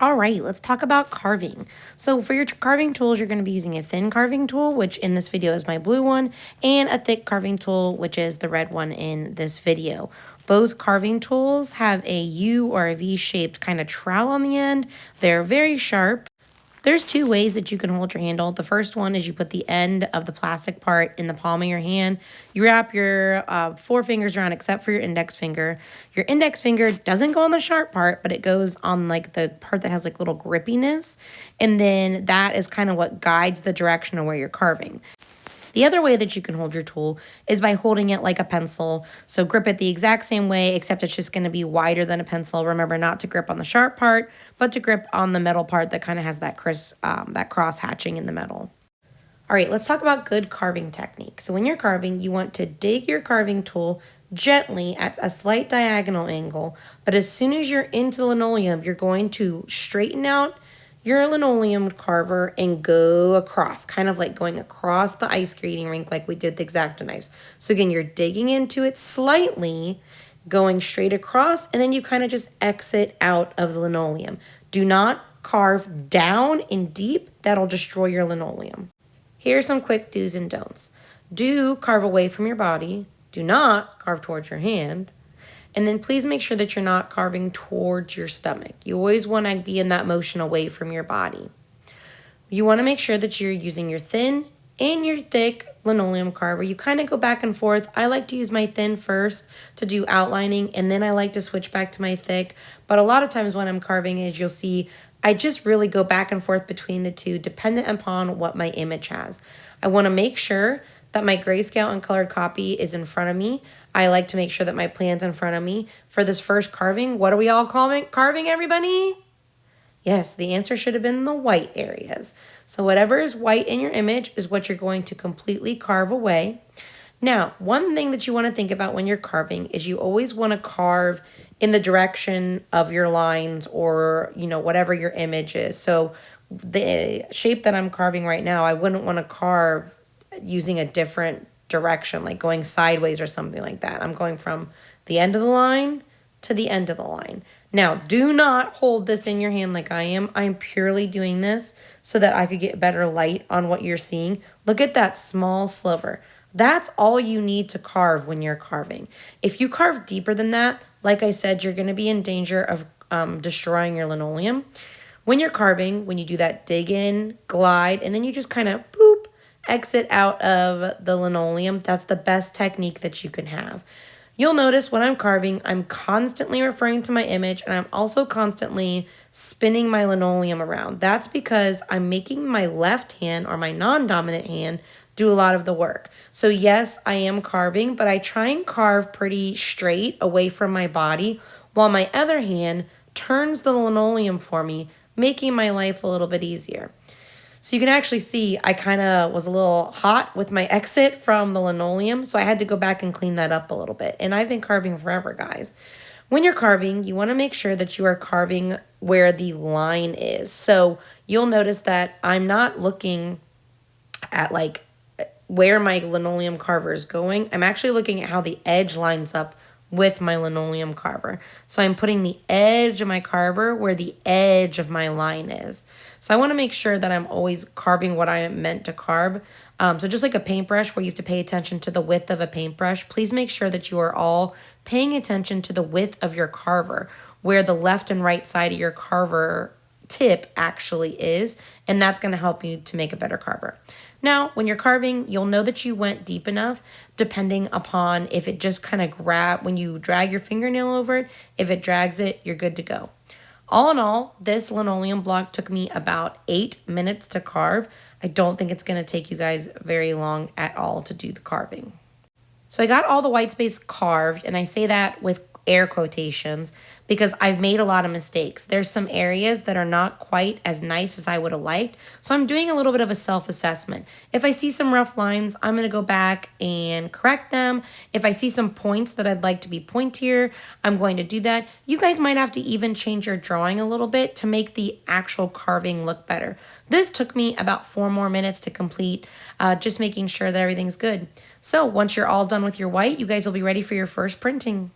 All right, let's talk about carving. So for your carving tools, you're going to be using a thin carving tool, which in this video is my blue one, and a thick carving tool, which is the red one in this video. Both carving tools have a U or a V-shaped kind of trowel on the end. They're very sharp. There's two ways that you can hold your handle. The first one is you put the end of the plastic part in the palm of your hand. You wrap your four fingers around except for your index finger. Your index finger doesn't go on the sharp part, but it goes on like the part that has like little grippiness. And then that is kind of what guides the direction of where you're carving. The other way that you can hold your tool is by holding it like a pencil. So grip it the exact same way, except it's just going to be wider than a pencil. Remember not to grip on the sharp part, but to grip on the metal part that kind of has that cross hatching in the metal. All right, let's talk about good carving technique. So when you're carving, you want to dig your carving tool gently at a slight diagonal angle, but as soon as you're into the linoleum, you're going to straighten out your linoleum carver and go across, kind of like going across the ice skating rink like we did the X-Acto knives. So again, you're digging into it slightly, going straight across, and then you kind of just exit out of the linoleum. Do not carve down and deep. That'll destroy your linoleum. Here are some quick do's and don'ts. Do carve away from your body. Do not carve towards your hand. And then please make sure that you're not carving towards your stomach. You always want to be in that motion away from your body. You want to make sure that you're using your thin and your thick linoleum carver. You kind of go back and forth. I like to use my thin first to do outlining, and then I like to switch back to my thick. But a lot of times when I'm carving, as you'll see, I just really go back and forth between the two, dependent upon what my image has. I want to make sure that my grayscale and colored copy is in front of me. I like to make sure that my plan's in front of me. For this first carving, what are we all carving, everybody? Yes, the answer should have been the white areas. So whatever is white in your image is what you're going to completely carve away. Now, one thing that you want to think about when you're carving is you always want to carve in the direction of your lines or, whatever your image is. So the shape that I'm carving right now, I wouldn't want to carve using a different direction, like going sideways or something like that. I'm going from the end of the line to the end of the line. Now, do not hold this in your hand like I am. I'm purely doing this so that I could get better light on what you're seeing. Look at that small sliver. That's all you need to carve when you're carving. If you carve deeper than that, like I said, you're going to be in danger of destroying your linoleum. When you're carving, when you do that dig in, glide, and then you just kind of boop, exit out of the linoleum, that's the best technique that you can have. You'll notice when I'm carving, I'm constantly referring to my image, and I'm also constantly spinning my linoleum around. That's because I'm making my left hand or my non-dominant hand do a lot of the work. So yes, I am carving, but I try and carve pretty straight away from my body, while my other hand turns the linoleum for me, making my life a little bit easier. So you can actually see I kind of was a little hot with my exit from the linoleum, so I had to go back and clean that up a little bit. And I've been carving forever, guys. When you're carving, you want to make sure that you are carving where the line is. So you'll notice that I'm not looking at like where my linoleum carver is going. I'm actually looking at how the edge lines up with my linoleum carver. So I'm putting the edge of my carver where the edge of my line is. So I want to make sure that I'm always carving what I am meant to carve. So just like a paintbrush where you have to pay attention to the width of a paintbrush, please make sure that you are all paying attention to the width of your carver, where the left and right side of your carver tip actually is, and that's going to help you to make a better carver. Now, when you're carving, you'll know that you went deep enough depending upon if it just kind of when you drag your fingernail over it, if it drags it, you're good to go. All in all, this linoleum block took me about 8 minutes to carve. I don't think it's going to take you guys very long at all to do the carving. So I got all the white space carved, and I say that with air quotations because I've made a lot of mistakes. There's some areas that are not quite as nice as I would have liked, so I'm doing a little bit of a self-assessment. If I see some rough lines, I'm going to go back and correct them. If I see some points that I'd like to be pointier, I'm going to do that. You guys might have to even change your drawing a little bit to make the actual carving look better. This took me about 4 more minutes to complete, just making sure that everything's good. So once you're all done with your white, you guys will be ready for your first printing.